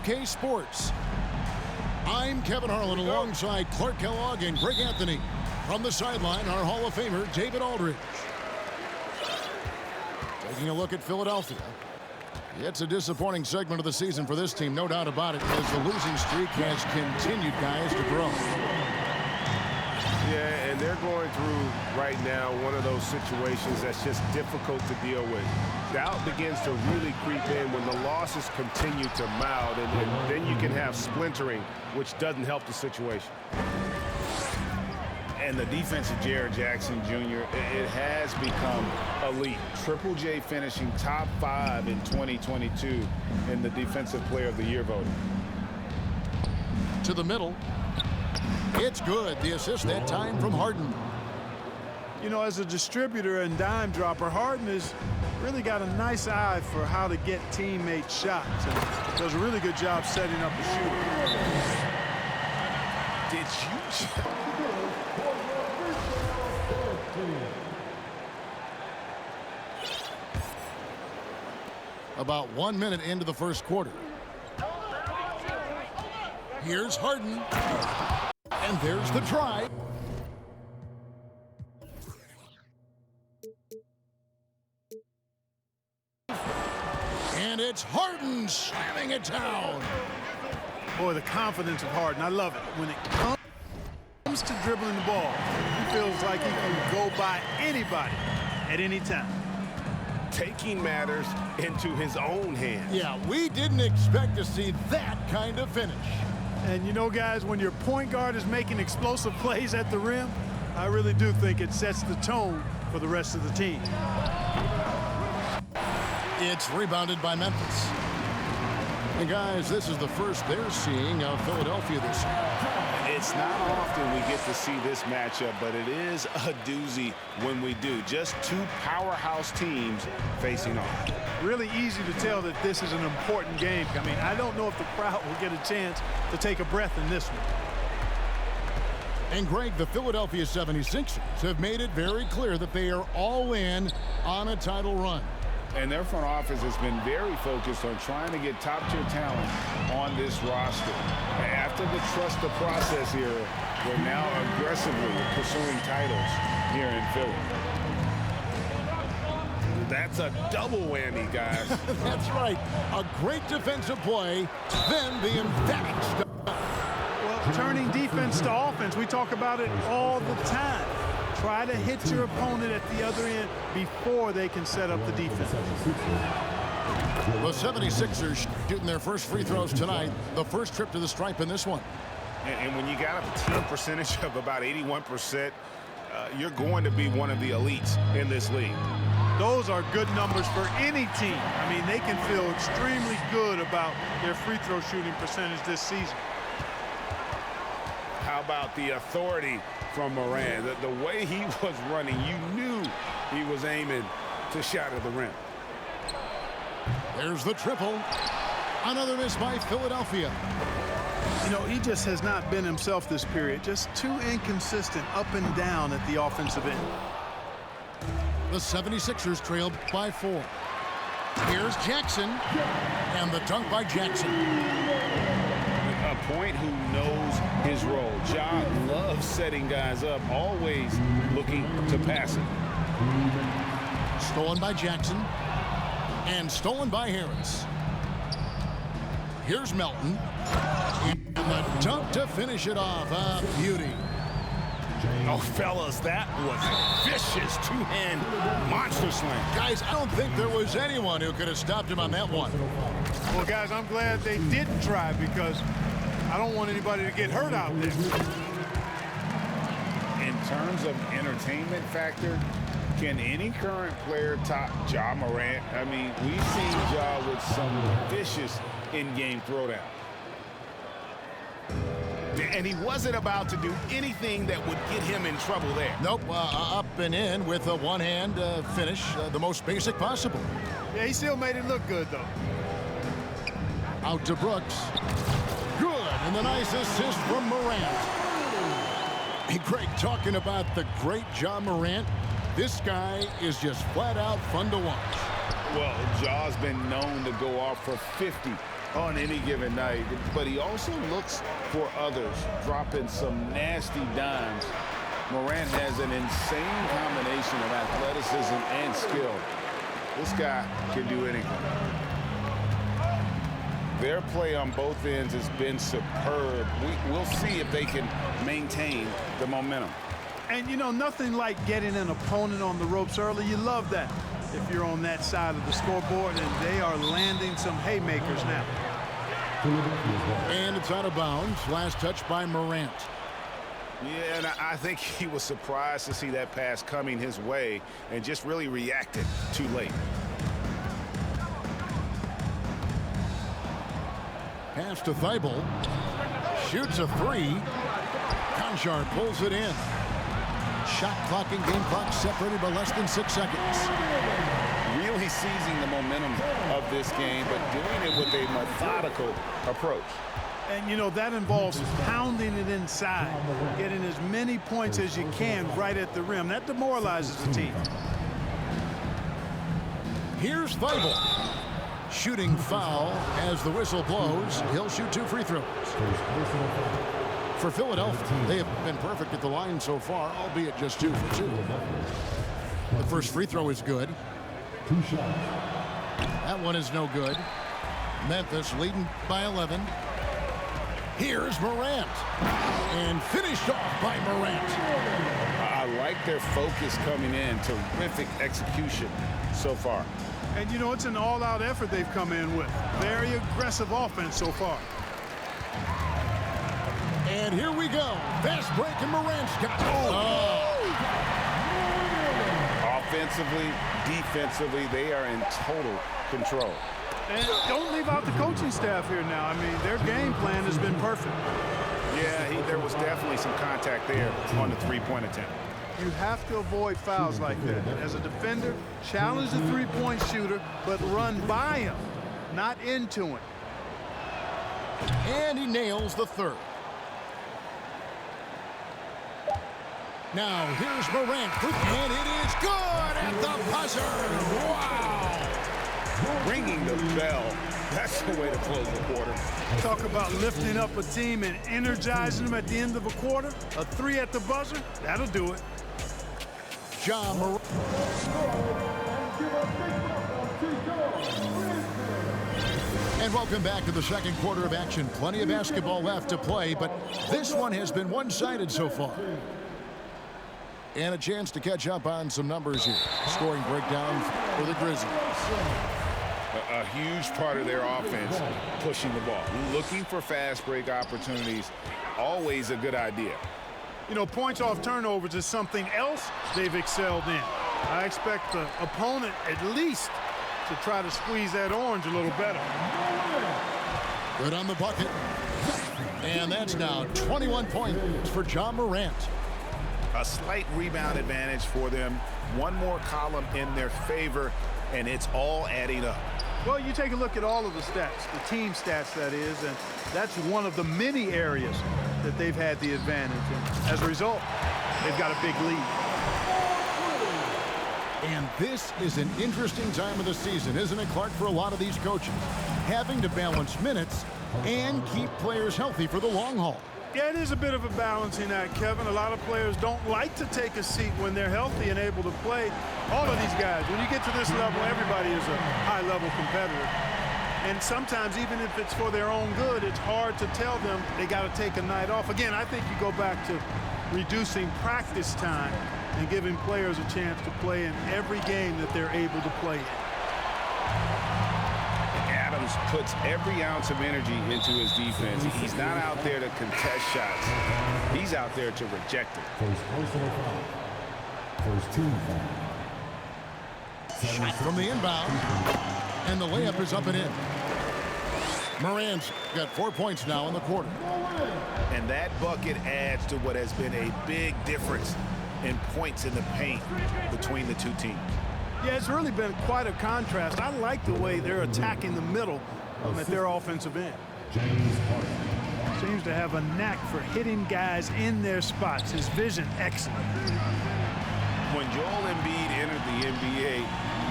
2K Sports. I'm Kevin Harlan alongside Clark Kellogg and Greg Anthony. From the sideline, our Hall of Famer, David Aldridge. Taking a look at Philadelphia. It's a disappointing segment of the season for this team, no doubt about it, as the losing streak has continued, guys, to grow. Yeah, and they're going through right now one of those situations that's just difficult to deal with. Doubt begins to really creep in when the losses continue to mount, and then you can have splintering, which doesn't help the situation. And the defense of Jaren Jackson Jr., it has become elite. Triple J finishing top 5 in 2022 in the Defensive Player of the Year voting. To the middle. It's good. The assist that time from Harden. You know, as a distributor and dime dropper, Harden has really got a nice eye for how to get teammates shots and does a really good job setting up the shooter. Did you? About 1 minute into the first quarter. Here's Harden. And there's the try. And it's Harden slamming it down. Boy, the confidence of Harden, I love it. When it comes to dribbling the ball, he feels like he can go by anybody at any time. Taking matters into his own hands. Yeah, we didn't expect to see that kind of finish. And you know, guys, when your point guard is making explosive plays at the rim, I really do think it sets the tone for the rest of the team. It's rebounded by Memphis. And guys, this is the first they're seeing of Philadelphia this year. It's not often we get to see this matchup, but it is a doozy when we do. Just two powerhouse teams facing off. Really easy to tell that this is an important game. I mean, I don't know if the crowd will get a chance to take a breath in this one. And Greg, the Philadelphia 76ers have made it very clear that they are all in on a title run. And their front office has been very focused on trying to get top-tier talent on this roster. After the trust the process era, we're now aggressively pursuing titles here in Philly. That's a double whammy, guys. That's right. A great defensive play, then the emphatic stop. Well, turning defense to offense, we talk about it all the time. Try to hit your opponent at the other end before they can set up the defense. The 76ers shooting their first free throws tonight. The first trip to the stripe in this one. And when you got a team percentage of about 81%, you're going to be one of the elites in this league. Those are good numbers for any team. I mean, they can feel extremely good about their free throw shooting percentage this season. How about the authority from Morant? The way he was running, you knew he was aiming to shatter the rim. There's the triple. Another miss by Philadelphia. You know, he just has not been himself this period. Just too inconsistent up and down at the offensive end. The 76ers trailed by 4. Here's Jackson. And the dunk by Jackson. A point who knows his role. Ja loves setting guys up, always looking to pass it. Stolen by Jackson. And stolen by Harris. Here's Melton. And the dunk to finish it off. A beauty. Oh, fellas, that was a vicious two-hand monster slam. Guys, I don't think there was anyone who could have stopped him on that one. Well, guys, I'm glad they didn't try because I don't want anybody to get hurt out there. In terms of entertainment factor, can any current player top Ja Morant? I mean, we've seen Ja with some vicious in-game throwdown. And he wasn't about to do anything that would get him in trouble there. Nope, up and in with a one-hand finish, the most basic possible. Yeah, he still made it look good, though. Out to Brooks. Good, and the nice assist from Morant. Hey, Greg, talking about the great Ja Morant, this guy is just flat out fun to watch. Well, Ja's been known to go off for 50 on any given night, but he also looks for others, dropping some nasty dimes. Morant has an insane combination of athleticism and skill. This guy can do anything. Their play on both ends has been superb. We'll see if they can maintain the momentum. And, you know, nothing like getting an opponent on the ropes early. You love that if you're on that side of the scoreboard, and they are landing some haymakers now. And it's out of bounds. Last touch by Morant. Yeah, and I think he was surprised to see that pass coming his way and just really reacted too late. Pass to Thibault. Shoots a three. Konchar pulls it in. Shot clock and game clock separated by less than 6 seconds. Really seizing the momentum of this game, but doing it with a methodical approach. And, you know, that involves pounding it inside, getting as many points as you can right at the rim. That demoralizes the team. Here's Thibault. Shooting foul as the whistle blows. He'll shoot 2 free throws. For Philadelphia, they have been perfect at the line so far, albeit just 2 for 2. The first free throw is good. That one is no good. Memphis leading by 11. Here's Morant. And finished off by Morant. I like their focus coming in. Terrific execution so far. And, you know, it's an all-out effort they've come in with. Very aggressive offense so far. And here we go. Fast break, and Morant's got it. Offensively, defensively, they are in total control. And don't leave out the coaching staff here now. I mean, their game plan has been perfect. Yeah, there was definitely some contact there on the three-point attempt. You have to avoid fouls like that. As a defender, challenge the three-point shooter, but run by him, not into him. And he nails the third. Now, here's Morant, and it is good at the buzzer. Wow! Ringing the bell. That's the way to close the quarter. Talk about lifting up a team and energizing them at the end of a quarter. A 3 at the buzzer, that'll do it. Ja Morant. And welcome back to the second quarter of action. Plenty of basketball left to play, but this one has been one-sided so far. And a chance to catch up on some numbers here. Scoring breakdown for the Grizzlies. A huge part of their offense, pushing the ball. Looking for fast break opportunities, always a good idea. You know, points off turnovers is something else they've excelled in. I expect the opponent at least to try to squeeze that orange a little better. Good on the bucket. And that's now 21 points for Ja Morant. A slight rebound advantage for them. One more column in their favor, and it's all adding up. Well, you take a look at all of the stats, the team stats, that is, and that's one of the many areas that they've had the advantage. And as a result, they've got a big lead. And this is an interesting time of the season, isn't it, Clark, for a lot of these coaches? Having to balance minutes and keep players healthy for the long haul. Yeah, it is a bit of a balancing act, Kevin. A lot of players don't like to take a seat when they're healthy and able to play. All of these guys, when you get to this level, everybody is a high-level competitor. And sometimes, even if it's for their own good, it's hard to tell them they got to take a night off. Again, I think you go back to reducing practice time and giving players a chance to play in every game that they're able to play in. Adams puts every ounce of energy into his defense. He's not out there to contest shots. He's out there to reject it. First team foul. Shot from the inbound. And the layup is up and in. Morant's got 4 points now in the quarter. And that bucket adds to what has been a big difference in points in the paint between the two teams. Yeah, it's really been quite a contrast. I like the way they're attacking the middle at their offensive end. Seems to have a knack for hitting guys in their spots. His vision, excellent. When Joel Embiid entered the NBA,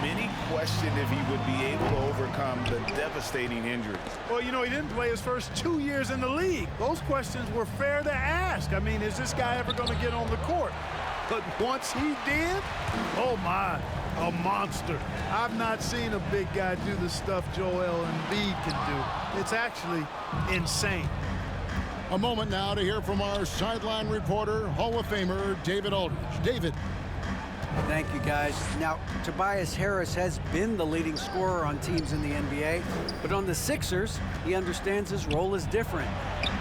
Many questioned if he would be able to overcome the devastating injuries. Well, you know, he didn't play his first 2 years in the league. Those questions were fair to ask. I mean, is this guy ever going to get on the court? But once he did, oh my, a monster. I've not seen a big guy do the stuff Joel Embiid can do. It's actually insane. A moment now to hear from our sideline reporter, Hall of Famer David Aldridge. David. Thank you, guys. Now, Tobias Harris has been the leading scorer on teams in the NBA, but on the Sixers, he understands his role is different.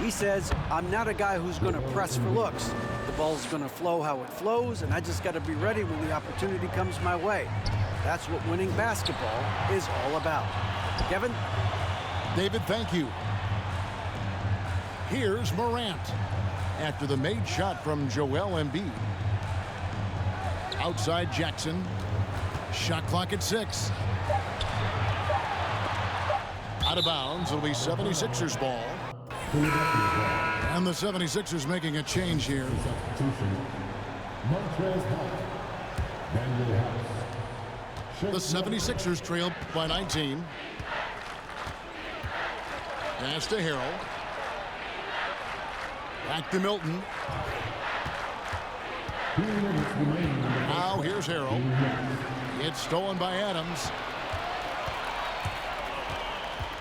He says, I'm not a guy who's going to press for looks. The ball's going to flow how it flows, and I just got to be ready when the opportunity comes my way. That's what winning basketball is all about. Kevin? David, thank you. Here's Morant after the made shot from Joel Embiid. Outside Jackson. Shot clock at 6. Out of bounds. It'll be 76ers ball. And the 76ers making a change here. The 76ers trail by 19. Pass to Harrell. Back to Milton. Now here's Harrell. It's stolen by Adams.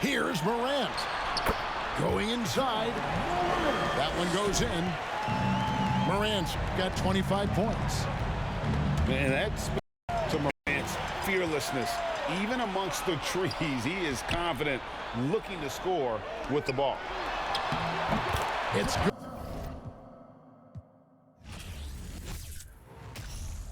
Here's Morant. Going inside. That one goes in. Morant's got 25 points. Man, that's to Morant's fearlessness. Even amongst the trees, he is confident, looking to score with the ball. It's good.